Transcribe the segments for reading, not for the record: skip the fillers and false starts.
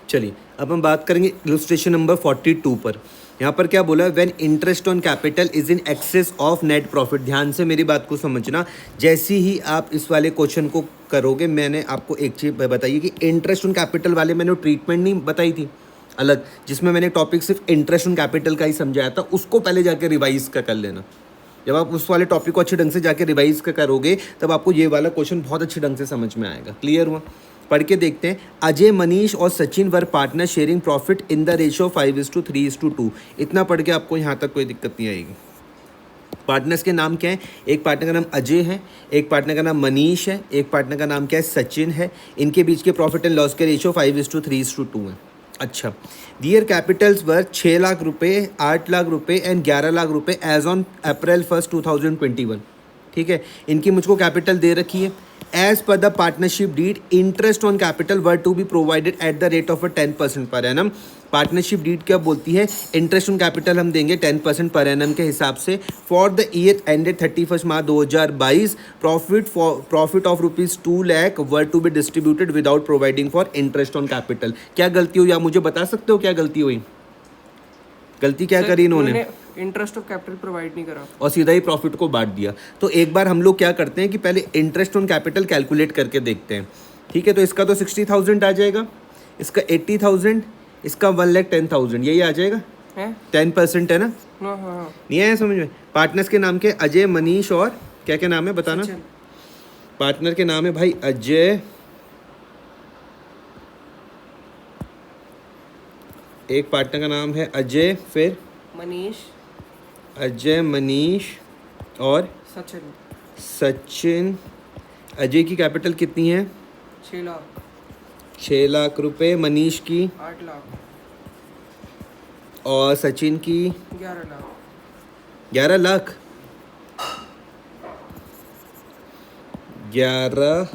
चलिए अब हम बात करेंगे इलस्ट्रेशन नंबर 42 पर। यहाँ पर क्या बोला, when interest on capital is in excess of net profit. ध्यान से मेरी बात को समझना, जैसे ही आप इस वाले क्वेश्चन को करोगे, मैंने आपको एक चीज़ बताई कि इंटरेस्ट ऑन कैपिटल वाले मैंने ट्रीटमेंट नहीं बताई थी अलग, जिसमें मैंने टॉपिक सिर्फ इंटरेस्ट ऑन कैपिटल का ही समझाया था, उसको पहले जाके रिवाइज का कर लेना। जब आप उस वाले टॉपिक को अच्छे ढंग से जाके रिवाइज का करोगे तब आपको ये वाला क्वेश्चन बहुत अच्छे ढंग से समझ में आएगा। क्लियर हुआ? पढ़ के देखते हैं। अजय, मनीष और Sachin were partner sharing profit in the ratio 5:3:2। इतना पढ़ के आपको यहाँ तक कोई दिक्कत नहीं आएगी। पार्टनर्स के नाम क्या है? एक पार्टनर का नाम अजय है, एक पार्टनर का नाम मनीष है, एक पार्टनर का नाम क्या है? सचिन है। इनके बीच के प्रॉफिट एंड लॉस के रेशियो 5:3:2 है। अच्छा, दियर कैपिटल्स वर 6 लाख रुपये, 8 लाख रुपये एंड 11 लाख रुपये एज ऑन अप्रैल 1, 2021। ठीक है, इनकी मुझको कैपिटल दे रखी है। As per the partnership deed, interest on capital were to be provided at the rate of 10% per annum. Partnership deed क्या बोलती है? इंटरेस्ट ऑन कैपिटल हम देंगे 10% पर एनम के हिसाब से। For the year ended 31 March 2022, profit of ₹2 lakh were to be distributed without providing for interest on capital. क्या गलती हुई, आप मुझे बता सकते हो क्या गलती हुई? गलती क्या करी इन्होंने? इंटरेस्ट ऑफ कैपिटल प्रोवाइड नहीं करा और सीधा ही प्रॉफिट को बांट दिया। तो एक बार हम लोग क्या करते हैं कि पहले इंटरेस्ट ऑन कैपिटल कैलकुलेट करके देखते हैं। ठीक है, तो इसका तो 60,000 आ जाएगा, इसका 80,000, इसका 1,10,000, यही आ जाएगा। 10% है ना? हाँ। नहीं आया समझ में? पार्टनर्स के नाम के अजय, मनीष और क्या क्या नाम है बताना? पार्टनर के नाम है भाई अजय, एक पार्टनर का नाम है अजय, फिर मनीष, अजय, मनीष और सचिन। अजय की कैपिटल कितनी है? 6 लाख रुपए। मनीष की 8 लाख और सचिन की 11 लाख। 11 लाख 11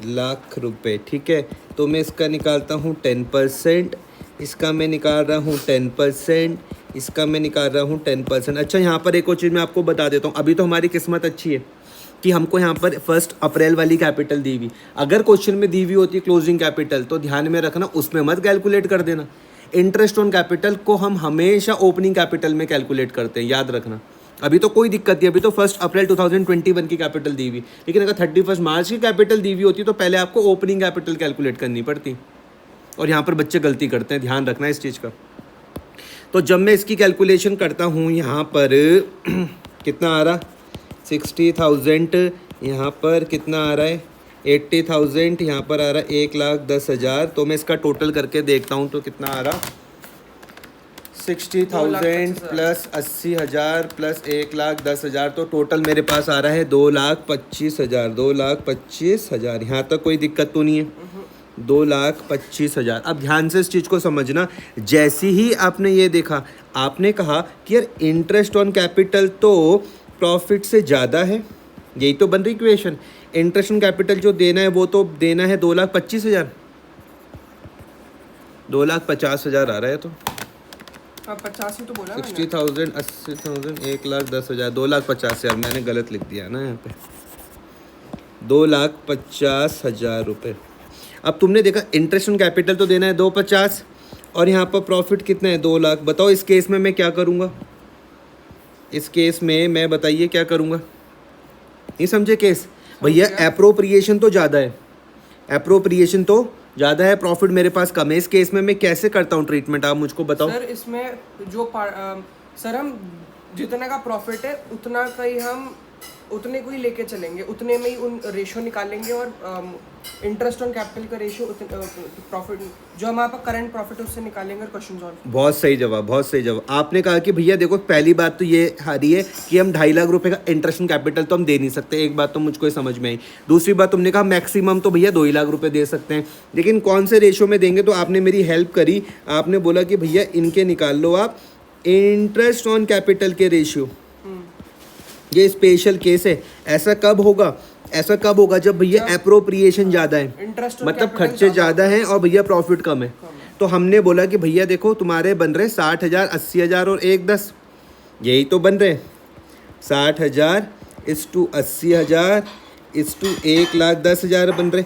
लाख रुपए। ठीक है, तो मैं इसका निकालता हूँ 10%, इसका मैं निकाल रहा हूँ 10%, इसका मैं निकाल रहा हूँ 10%। अच्छा, यहाँ पर एक और चीज़ मैं आपको बता देता हूँ। अभी तो हमारी किस्मत अच्छी है कि हमको यहाँ पर 1 अप्रैल वाली कैपिटल दी हुई। अगर क्वेश्चन में दी हुई होती क्लोजिंग कैपिटल तो ध्यान में रखना, उसमें मत कैलकुलेट कर देना। इंटरेस्ट ऑन कैपिटल को हम हमेशा ओपनिंग कैपिटल में कैलकुलेट करते हैं, याद रखना। अभी तो कोई दिक्कत नहीं, अभी तो 1 अप्रैल 2021 की कैपिटल दी हुई। लेकिन अगर 31 मार्च की कैपिटल दी हुई होती तो पहले आपको ओपनिंग कैपिटल कैलकुलेट करनी पड़ती। और यहाँ पर बच्चे गलती करते हैं, ध्यान रखना इस चीज़ का। तो जब मैं इसकी कैलकुलेशन करता हूँ यहाँ पर कितना आ रहा? 60,000। यहाँ पर कितना आ रहा है? 80,000। यहाँ पर आ रहा है 1,10,000। तो मैं इसका टोटल करके देखता हूँ तो कितना आ रहा? 60,000 प्लस 80,000 प्लस 1,10,000, तो टोटल मेरे पास आ रहा है 2,25,000। 2,25,000। यहाँ तक कोई दिक्कत तो नहीं है? 2,25,000। अब ध्यान से इस चीज़ को समझना। जैसे ही आपने ये देखा, आपने कहा कि यार इंटरेस्ट ऑन कैपिटल तो प्रॉफिट से ज़्यादा है, यही तो बन रही इक्वेशन। इंटरेस्ट ऑन कैपिटल जो देना है वो तो देना है 2,25,000। 2,50,000 आ रहा है, तो 50 ही तो बोला 60,000, 80,000, 1,10,000, 2,50,000। मैंने गलत लिख दिया ना यहाँ पे, 2,50,000 रुपये। अब तुमने देखा इंटरेस्ट ऑन कैपिटल तो देना है 2,50 और यहाँ पर प्रॉफिट कितना है? 2 लाख। बताओ इस केस में मैं क्या करूँगा? इस केस में मैं बताइए क्या करूँगा? नहीं समझे केस? भैया एप्रोप्रिएशन तो ज़्यादा है, एप्रोप्रिएशन तो ज़्यादा है, प्रॉफिट मेरे पास कम है। इस केस में मैं कैसे करता हूँ ट्रीटमेंट, आप मुझको बताओ। सर इसमें जो सर हम जितना का प्रॉफिट है उतना का ही हम उतने को ही लेके चलेंगे, उतने में ही उन रेशियो निकालेंगे और इंटरेस्ट ऑन कैपिटल का रेशियो प्रॉफिट जो हमारे पास करंट प्रॉफिट है उससे निकालेंगे और क्वेश्चन सॉल्व। बहुत सही जवाब, बहुत सही जवाब। आपने कहा कि भैया देखो, पहली बात तो ये हारी है कि हम 2.5 लाख रुपए का इंटरेस्ट ऑन कैपिटल तो हम दे नहीं सकते। एक बात तो मुझको ये समझ में आई। दूसरी बात, तुमने कहा मैक्सिमम तो भैया 2 ही लाख रुपए दे सकते हैं, लेकिन कौन से रेशियो में देंगे? तो आपने मेरी हेल्प करी, आपने बोला कि भैया इनके निकाल लो आप इंटरेस्ट ऑन कैपिटल के रेशियो। ये स्पेशल केस है। ऐसा कब होगा? ऐसा कब होगा जब भैया एप्रोप्रिएशन ज़्यादा है, मतलब खर्चे ज़्यादा हैं और भैया प्रॉफिट कम है। तो हमने बोला कि भैया देखो तुम्हारे बन रहे 60,000, 80,000 और 1,10, यही तो बन रहे 60,000 = 80,000 = 1,10,000 बन रहे।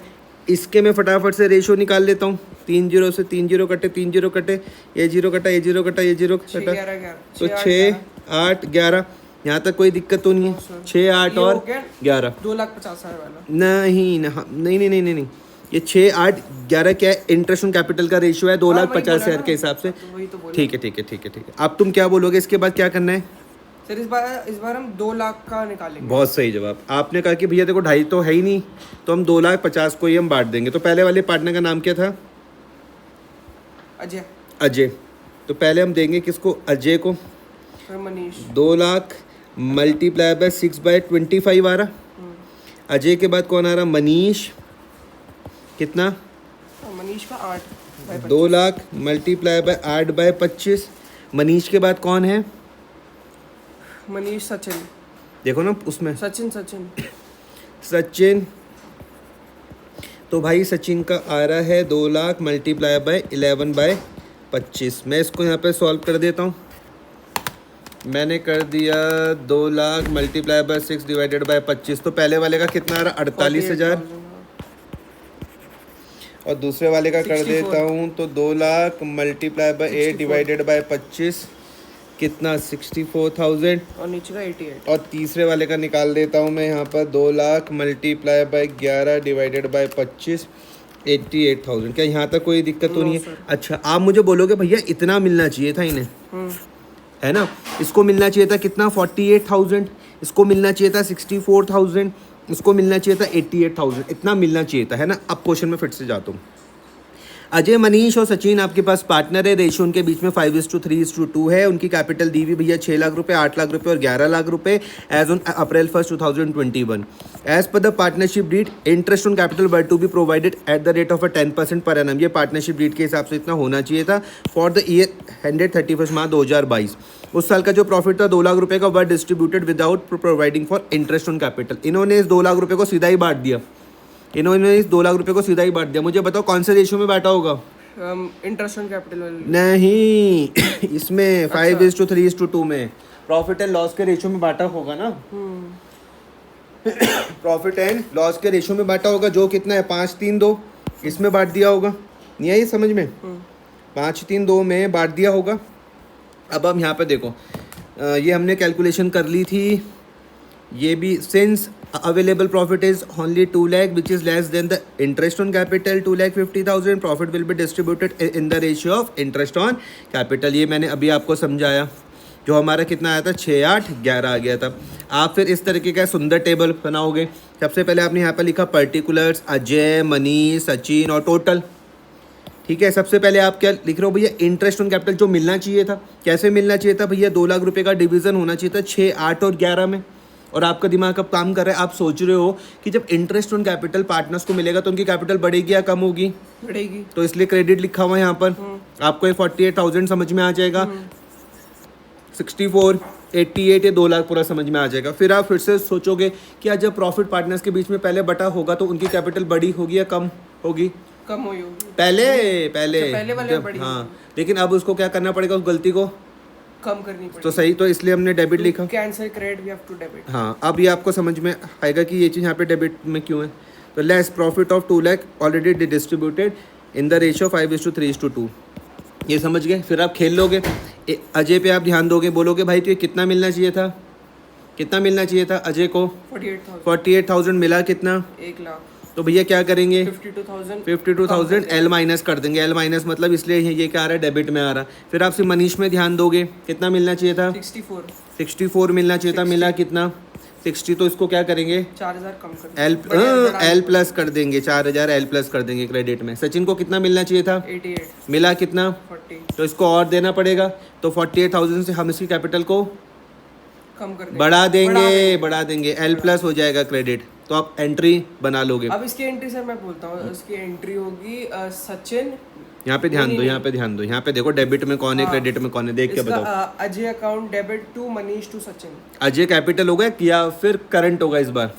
इसके मैं फटाफट से रेशो निकाल लेता हूँ। 3 जीरो से 3 जीरो कटे, 3 जीरो कटे, ये जीरो कटा, ये जीरो कटा, ये जीरो कटा, 6 तो 6 8 11। यहाँ तक कोई दिक्कत तो नहीं है। 6 8 और 11 2,50,000 वाला नहीं नहीं नहीं नहीं नहीं नहीं, ये 6 8 11 क्या है, इंटरेस्ट ऑन कैपिटल का रेशियो है 2,50,000 के हिसाब से। वही तो बोला। ठीक है ठीक है ठीक है ठीक है। अब तुम क्या बोलोगे इसके बाद क्या करना है? सर इस बार हम 2 लाख का निकालेंगे। बहुत सही जवाब। आपने कहा कि भैया देखो 2.5 तो है ही नहीं, तो हम 2,50,000 को ही हम बांट देंगे। तो पहले वाले पार्टनर का नाम क्या था? अजय। अजय। तो पहले हम देंगे किसको? अजय को। फिर मनीष। 2 लाख मल्टीप्लाई बाय 6/25 आ रहा। अजय के बाद कौन आ रहा? मनीष। कितना? मनीष का 8/25। 2 लाख मल्टीप्लाई बाय 8/25। मनीष के बाद कौन है? मनीष सचिन। देखो ना उसमें सचिन सचिन। तो भाई सचिन का आ रहा है 2 लाख मल्टीप्लाई बाय 11/25। मैं इसको यहाँ पे सॉल्व कर देता हूँ। मैंने कर दिया 2 lakh multiply by 6 divided by 25। तो पहले वाले का कितना आ रहा? 48,000। और दूसरे वाले का कर देता हूँ तो 2 lakh multiply by 8 divided by 25 कितना? 64,000। और नीचे का 88। और तीसरे वाले का निकाल देता हूँ मैं यहाँ पर 2 lakh multiply by 11 divided by 25 88,000। क्या यहाँ तक कोई दिक्कत तो नहीं है? अच्छा आप मुझे बोलोगे भैया इतना मिलना चाहिए था इन्हें, है ना? इसको मिलना चाहिए था कितना? 48,000। इसको मिलना चाहिए था 64,000। इसको मिलना चाहिए था 88,000। इतना मिलना चाहिए था, है ना? अब क्वेश्चन में फिर से जाता हूँ। अजय, मनीष और सचिन आपके पास पार्टनर है। रेशियो उनके बीच में 5:3:2 है। उनकी कैपिटल दी हुई भैया 6 लाख रुपए, 8 लाख रुपए और 11 लाख रुपए as on April 1, 2021। As per the partnership deed interest on capital were to be provided at the rate of 10% per annum. ये पार्टनरशिप डीड के हिसाब से इतना होना चाहिए था for the year ended 31 March 2022। उस साल का जो प्रॉफिट था 2 लाख रुपए का, वर distributed without providing for interest on capital. इन्होंने इस 2 लाख रुपए को सीधा ही बांट दिया। इन्होंने इस 2 लाख रुपए को सीधा ही बांट दिया। मुझे बताओ कौन से रेशियो में बांटा होगा? इंटरेस्ट ऑन कैपिटल नहीं, इसमें 5:3:2 में प्रॉफिट एंड लॉस के रेशियो में बांटा होगा ना। प्रॉफिट एंड लॉस के रेशियो में बांटा होगा, जो कितना है 5:3:2 इसमें बांट दिया होगा। नहीं आई समझ में? 5:3:2 में बांट दिया होगा। अब हम यहाँ पे देखो, ये हमने कैलकुलेशन कर ली थी। ये भी since available profit is only 2 lakh which is less than the interest on capital 2,50,000, profit will be distributed in the ratio of interest on capital। ये मैंने अभी आपको समझाया। जो हमारा कितना आया था 6 8 11 आ गया था। आप फिर इस तरीके का सुंदर टेबल बनाओगे। सबसे पहले आपने यहाँ पर लिखा पर्टिकुलर्स, अजय, मनीष, सचिन और टोटल। ठीक है, सबसे पहले आप क्या लिख रहे हो भैया? इंटरेस्ट ऑन कैपिटल जो मिलना चाहिए था। कैसे मिलना चाहिए था भैया? 2 लाख रुपए का डिवीजन होना चाहिए था 6 8 और 11 में। और आपका दिमाग अब काम कर रहा है, आप सोच रहे हो कि जब इंटरेस्ट ऑन कैपिटल पार्टनर्स को मिलेगा तो उनकी कैपिटल बढ़ेगी या कम होगी? बढ़ेगी। तो इसलिए क्रेडिट लिखा हुआ है यहाँ पर। आपको ये 48,000 समझ में आ जाएगा, 64 88 ये 2 लाख पूरा समझ में आ जाएगा। फिर आप फिर से सोचोगे कि जब प्रॉफिट पार्टनर्स के बीच में पहले बटा होगा तो उनकी कैपिटल बड़ी होगी या कम होगी? कम हुई होगी। पहले वाले बड़ी। हाँ, लेकिन अब उसको क्या करना पड़ेगा? उस गलती को कम करनी पड़ेगी। तो सही, तो इसलिए हमने डेबिट लिखा। Cancel credit we have to debit. हाँ, अब ये आपको समझ में आएगा कि ये चीज़ यहाँ पे डेबिट में क्यों है। तो less profit of 2 lakh already distributed in the ratio 5:3:2। ये समझ गए? फिर आप खेल लोगे। अजय पे आप ध्यान दोगे, बोलोगे भाई तो ये कितना मिलना चाहिए था? कितना मिलना चाहिए था अजय को? 48,000 मिला। कितना? 1 लाख। तो भैया क्या करेंगे? 52,000 एल माइनस कर देंगे। एल माइनस मतलब इसलिए ये क्या आ रहा है? डेबिट में आ रहा है। फिर आपसे मनीष में ध्यान दोगे, कितना मिलना चाहिए था? 64 मिलना चाहिए था। मिला कितना? 60। तो इसको क्या करेंगे? 4,000 कम कर एल प्लस कर देंगे, 4,000 एल प्लस कर देंगे क्रेडिट में। सचिन को कितना मिलना चाहिए था? 88। मिला कितना? 40। तो इसको और देना पड़ेगा। तो 48,000 से हम इसकी कैपिटल को कम कर देंगे। बढ़ा देंगे। एल प्लस हो जाएगा क्रेडिट। तो आप एंट्री बना लोगे। अब इसकी एंट्री सर मैं बोलता हूँ, इसकी एंट्री होगी सचिन। यहाँ पे ध्यान दो, यहाँ पे ध्यान दो। यहाँ पे देखो डेबिट में कौन है, क्रेडिट में कौन है, देख के बताओ। Ajay account debit to Manish to Sachin. Ajay capital होगा या फिर करंट होगा इस बार?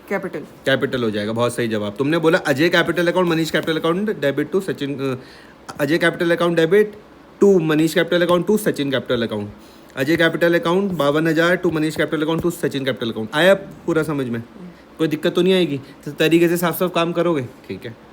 कैपिटल हो जाएगा। बहुत सही जवाब। तुमने बोला Ajay capital account, Manish capital account debit to Sachin. Ajay capital account debit to Manish capital account to Sachin capital account. Ajay capital account 52,000 to Manish capital account to Sachin capital account. आया पूरा समझ में? कोई दिक्कत तो नहीं आएगी? तो तरीके से साफ साफ काम करोगे? ठीक है।